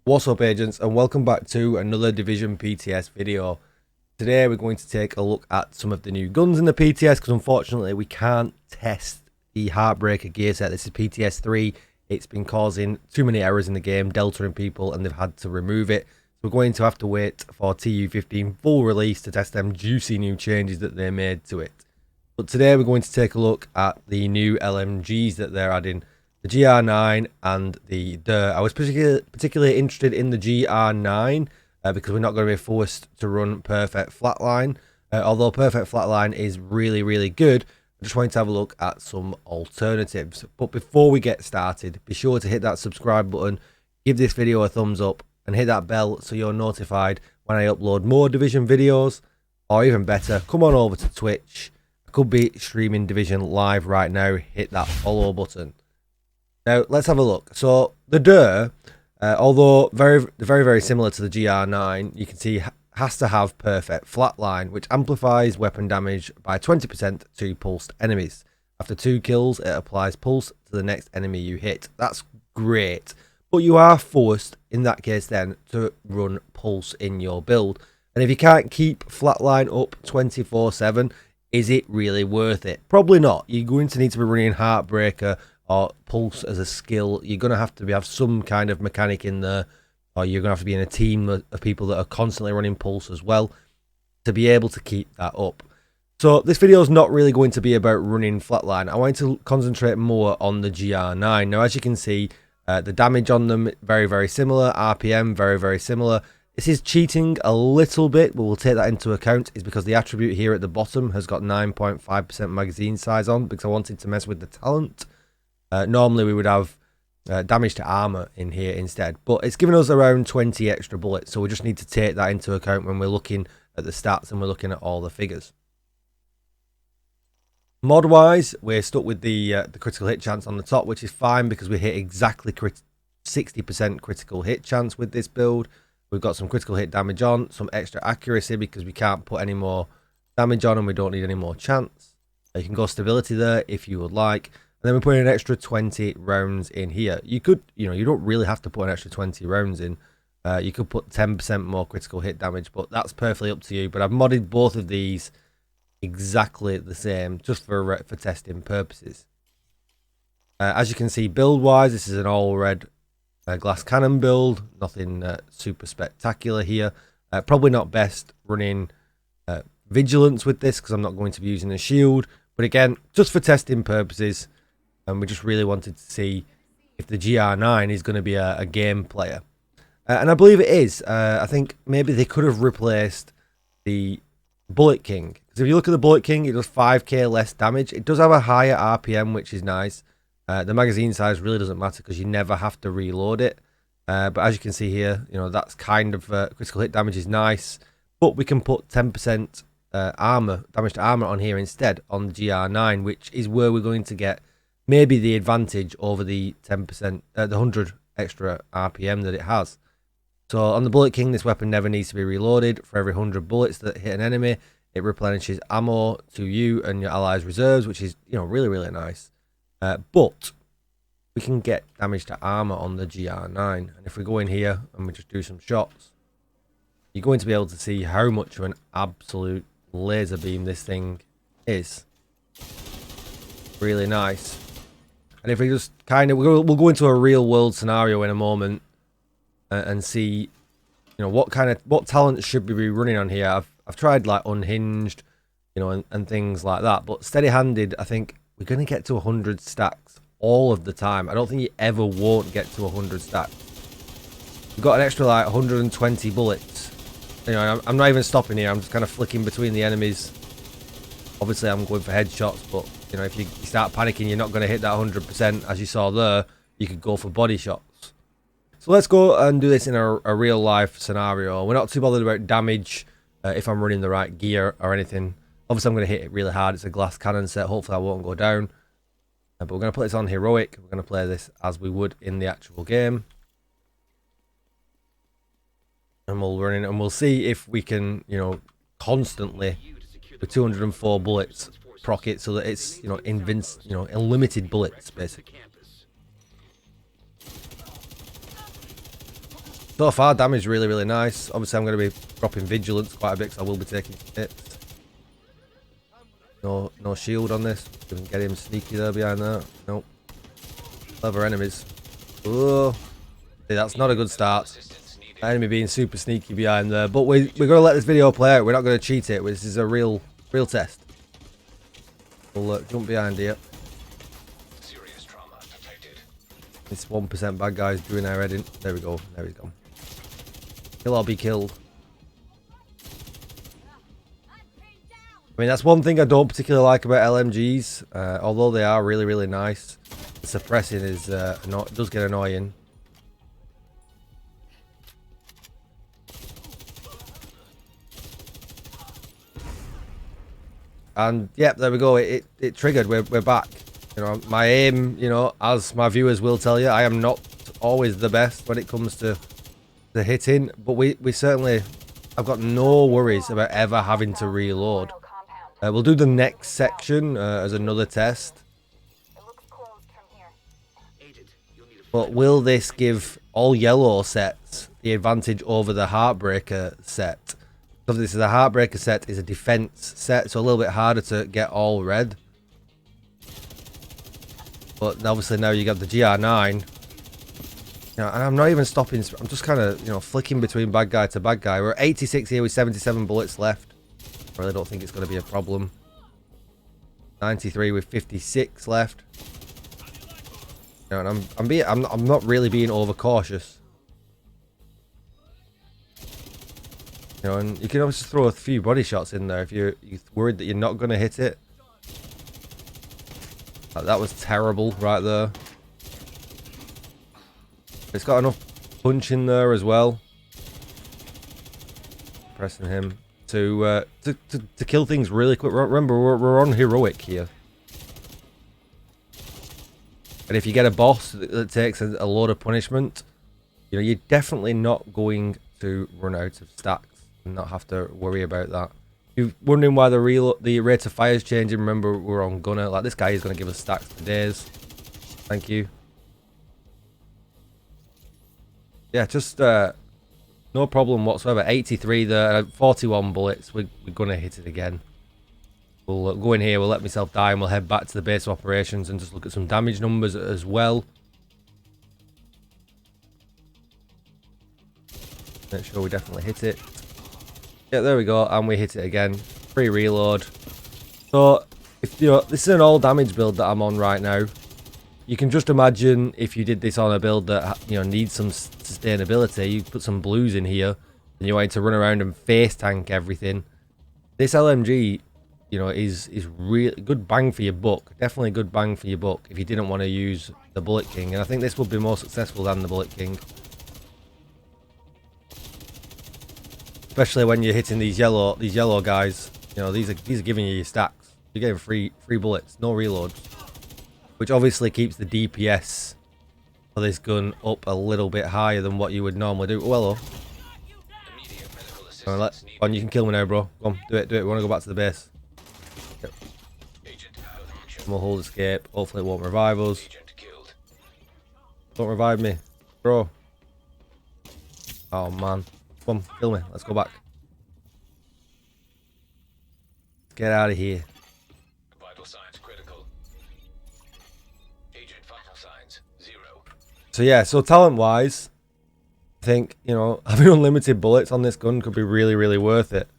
What's up, agents, and welcome back to another Division PTS video. Today we're going to take a look at some of the new guns in the PTS because unfortunately we can't test the Heartbreaker gear set. This is PTS3. It's been causing too many errors in the game, deltering people, and they've had to remove it. So we're going to have to wait for TU15 full release to test them juicy new changes that they made to it. But today we're going to take a look at the new LMGs that they're adding. The Gr9 and the Gr9. I was particularly interested in the Gr9 because we're not going to be forced to run Perfect Flatline. Although Perfect Flatline is really good, I just wanted to have a look at some alternatives. But before we get started, be sure to hit that subscribe button, give this video a thumbs up, and hit that bell so you're notified when I upload more Division videos. Or even better, come on over to Twitch. I could be streaming Division live right now. Hit that follow button. Now, let's have a look. So, the Gr9, although very similar to the Gr9, you can see has to have Perfect Flatline, which amplifies weapon damage by 20% to pulsed enemies. After 2 kills, it applies pulse to the next enemy you hit. That's great. But you are forced, in that case then, to run pulse in your build. And if you can't keep Flatline up 24/7, is it really worth it? Probably not. You're going to need to be running Heartbreaker or pulse as a skill. You're going to have some kind of mechanic in there, or you're going to have to be in a team of people that are constantly running pulse as well to be able to keep that up. So this video is not really going to be about running Flatline. I want to concentrate more on the Gr9. Now, as you can see, the damage on them very similar, RPM very similar. This is cheating a little bit, but we'll take that into account. Is because the attribute here at the bottom has got 9.5% magazine size on, because I wanted to mess with the talent. Normally we would have damage to armor in here instead, but it's given us around 20 extra bullets, so we just need to take that into account when we're looking at the stats and we're looking at all the figures. Mod wise, we're stuck with the critical hit chance on the top, which is fine because we hit exactly 60% critical hit chance with this build. We've got some critical hit damage on, some extra accuracy because we can't put any more damage on and we don't need any more chance. You can go stability there if you would like. And then we're putting an extra 20 rounds in here. You could, you don't really have to put an extra 20 rounds in. You could put 10% more critical hit damage, but that's perfectly up to you. But I've modded both of these exactly the same, just for testing purposes. As you can see, build-wise, this is an all-red glass cannon build. Nothing super spectacular here. Probably not best running vigilance with this because I'm not going to be using a shield. But again, just for testing purposes. And we just really wanted to see if the Gr9 is going to be a game player. And I believe it is. I think maybe they could have replaced the Bullet King. Because if you look at the Bullet King, it does 5k less damage. It does have a higher RPM, which is nice. The magazine size really doesn't matter because you never have to reload it. But as you can see here, that's kind of critical hit damage is nice. But we can put 10% armor, damage to armor on here instead on the Gr9, which is where we're going to get maybe the advantage over the 10%, the 100 extra RPM that it has. So on the Bullet King, this weapon never needs to be reloaded. For every 100 bullets that hit an enemy, it replenishes ammo to you and your allies' reserves, which is, really nice. But we can get damage to armor on the Gr9. And if we go in here and we just do some shots, you're going to be able to see how much of an absolute laser beam this thing is. Really nice. And if we just we'll go into a real world scenario in a moment and see, what talents should we be running on here. I've tried like unhinged, and things like that. But steady-handed, I think we're going to get to 100 stacks all of the time. I don't think you ever won't get to 100 stacks. We've got an extra like 120 bullets. I'm not even stopping here. I'm just kind of flicking between the enemies. Obviously, I'm going for headshots, but if you start panicking, you're not going to hit that 100%. As you saw there, you could go for body shots. So let's go and do this in a real life scenario. We're not too bothered about damage if I'm running the right gear or anything. Obviously, I'm going to hit it really hard. It's a glass cannon set. Hopefully, I won't go down. But we're going to put this on heroic. We're going to play this as we would in the actual game. And we'll run in and we'll see if we can, constantly with 204 bullets proc it so that it's unlimited bullets basically. So far, damage really, really nice. Obviously, I'm going to be dropping vigilance quite a bit, so I will be taking hits. No shield on this. We can get him sneaky there behind that. Nope. Clever enemies. Oh, see, that's not a good start. Enemy being super sneaky behind there, but we're going to let this video play out. We're not going to cheat it. This is a real test. We'll jump behind here. This 1% bad guy's doing our head in. There we go. There he's gone. Kill or be killed. I mean, that's one thing I don't particularly like about LMGs. Although they are really, really nice. The suppressing is does get annoying. And yep, there we go. It triggered. We're back. You know, my aim, you know, as my viewers will tell you, I am not always the best when it comes to the hitting, but we certainly, I've got no worries about ever having to reload. We'll do the next section as another test. But will this give all yellow sets the advantage over the Heartbreaker set? So this is a Heartbreaker set, is a defense set, so a little bit harder to get all red. But obviously now you got the Gr9. You know, and I'm not even stopping. I'm just kind of, you know, flicking between bad guy to bad guy. We're at 86 here with 77 bullets left. I really don't think it's going to be a problem. 93 with 56 left. You know, and I'm not really being overcautious. You know, and you can always just throw a few body shots in there if you're worried that you're not going to hit it. That was terrible right there. It's got enough punch in there as well. Pressing him to kill things really quick. Remember, we're on heroic here. And if you get a boss that takes a load of punishment, you know, you're definitely not going to run out of stacks and not have to worry about that. If you're wondering why the rate of fire is changing, remember we're on gunner. Like, this guy is going to give us stacks for days. Thank you. Yeah, just no problem whatsoever. 83 there, 41 bullets. We're going to hit it again. We'll go in here, we'll let myself die, and we'll head back to the base of operations and just look at some damage numbers as well. Make sure we definitely hit it. Yeah, there we go, and we hit it again. Free reload. So, if you know, this is an all damage build that I'm on right now. You can just imagine if you did this on a build that, you know, needs some sustainability. You put some blues in here, and you want to run around and face tank everything. This LMG, you know, is really good bang for your buck. Definitely good bang for your buck if you didn't want to use the Bullet King, and I think this would be more successful than the Bullet King. Especially when you're hitting these yellow guys. You know, these are giving you your stacks. You're getting free bullets, no reloads. Which obviously keeps the DPS for this gun up a little bit higher than what you would normally do. Well, on, you can kill me now, bro. Go on, do it. We want to go back to the base. Yep. We'll hold escape. Hopefully it won't revive us. Don't revive me, bro. Oh man. Come on, kill me. Let's go back. Get out of here. Vital signs critical. Agent vital signs 0. So yeah, so talent wise, I think, you know, having unlimited bullets on this gun could be really, really worth it.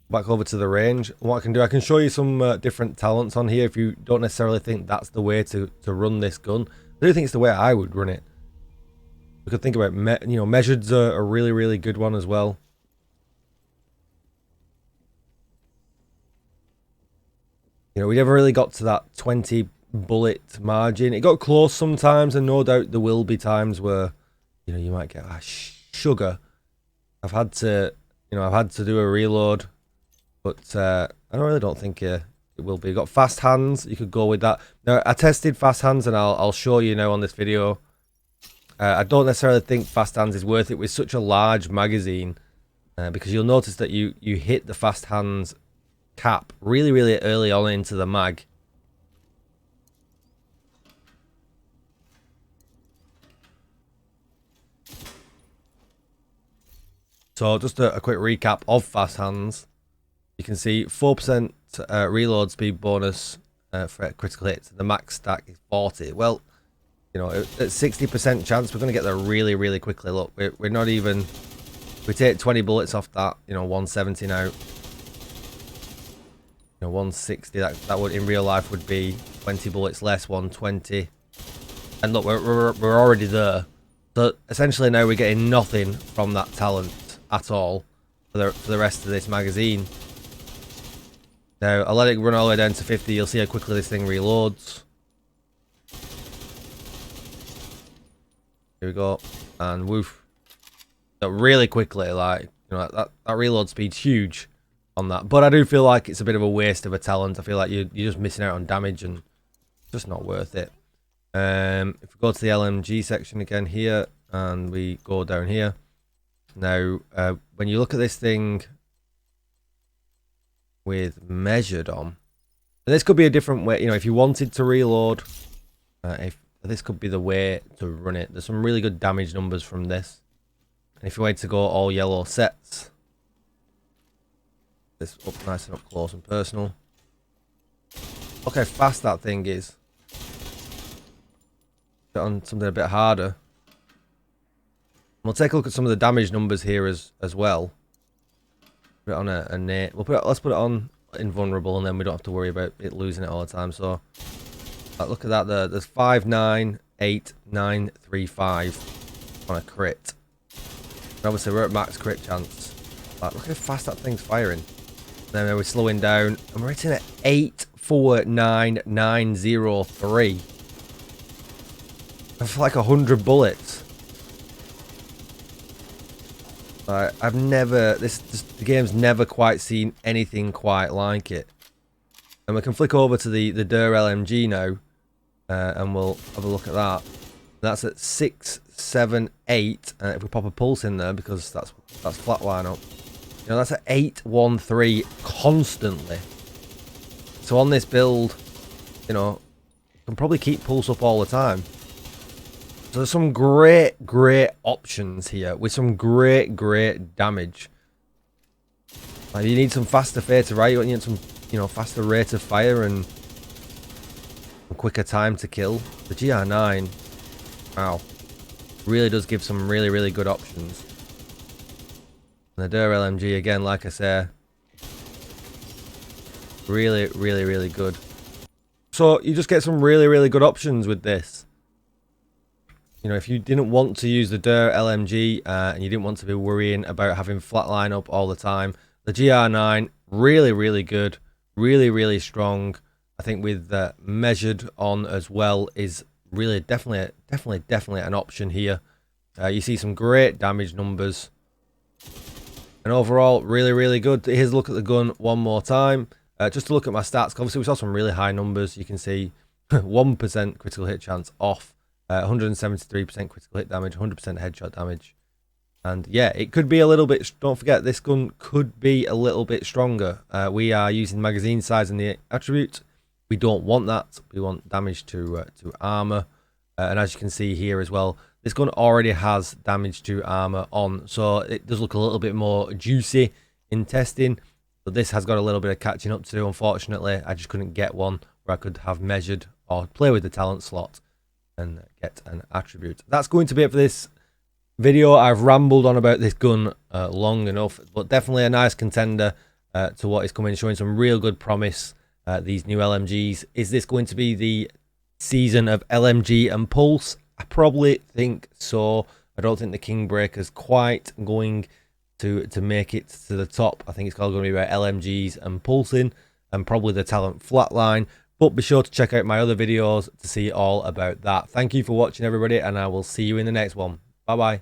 Back over to the range. What I can do, I can show you some different talents on here if you don't necessarily think that's the way to run this gun. I do think it's the way I would run it. We could think about, you know, measured's a really, really good one as well. You know, we never really got to that 20 bullet margin. It got close sometimes, and no doubt there will be times where, you know, you might get sugar. I've had to do a reload, but I really don't think it will be. You've got fast hands. You could go with that. Now, I tested fast hands, and I'll show you now on this video. I don't necessarily think fast hands is worth it with such a large magazine, because you'll notice that you hit the fast hands cap really, really early on into the mag. So just a quick recap of fast hands. You can see 4% reload speed bonus for critical hits. The max stack is 40. Well, you know, at 60% chance we're going to get there really, really quickly. Look, we're not even... We take 20 bullets off that, you know, 170 now. You know, 160, that would in real life would be 20 bullets less, 120. And look, we're already there. So essentially now we're getting nothing from that talent at all for the rest of this magazine. Now, I'll let it run all the way down to 50. You'll see how quickly this thing reloads. Here we go. And woof. So really quickly, like, you know, that reload speed's huge on that. But I do feel like it's a bit of a waste of a talent. I feel like you're just missing out on damage and just not worth it. If we go to the LMG section again here, and we go down here. Now, when you look at this thing with measured on, and this could be a different way, you know, if you wanted to reload, if this could be the way to run it. There's some really good damage numbers from this. And if you wanted to go all yellow sets, this up nice and up close and personal. Look how fast that thing is. Put on something a bit harder. We'll take a look at some of the damage numbers here as well. Put it on a nate. Let's put it on invulnerable, and then we don't have to worry about it losing it all the time. So look at that there. There's 5,9,8,9,3,5 on a crit. And obviously we're at max crit chance. Like, look how fast that thing's firing. And then we're slowing down, and we're hitting at 8,4,9,9,0,3. That's like 100 bullets. I've never, the game's never quite seen anything quite like it. And we can flick over to the Gr9 Lmg now, and we'll have a look at that. That's at 6, 7, 8. If we pop a pulse in there, because that's flatline up, you know, that's at 813 constantly. So on this build, you know, you can probably keep pulse up all the time. So there's some great options here with some great damage. Like, you need some faster fire to right. You need some, you know, faster rate of fire and a quicker time to kill. The Gr9, wow, really does give some really good options. And the Gr Lmg again, like I say, really good. So you just get some really good options with this. You know, if you didn't want to use the Gr Lmg and you didn't want to be worrying about having flatline up all the time, the Gr9 really good, really strong. I think with measured on as well is really definitely an option here. You see some great damage numbers, and overall really good. Here's a look at the gun one more time, just to look at my stats. Obviously we saw some really high numbers. You can see 1% critical hit chance off. 173% critical hit damage, 100% headshot damage. And yeah, it could be a little bit, don't forget, this gun could be a little bit stronger. We are using magazine size in the attribute. We don't want that. We want damage to armor. And as you can see here as well, this gun already has damage to armor on. So it does look a little bit more juicy in testing. But this has got a little bit of catching up to do, unfortunately. I just couldn't get one where I could have measured or play with the talent slot and get an attribute. That's going to be it for this video. I've rambled on about this gun long enough, but definitely a nice contender to what is coming, showing some real good promise. These new LMGs. Is this going to be the season of LMG and Pulse? I probably think so. I don't think the KINGBREAKER's quite going to make it to the top. I think it's all going to be about LMGs and pulsing, and probably the talent flatline. But be sure to check out my other videos to see all about that. Thank you for watching, everybody, and I will see you in the next one. Bye-bye.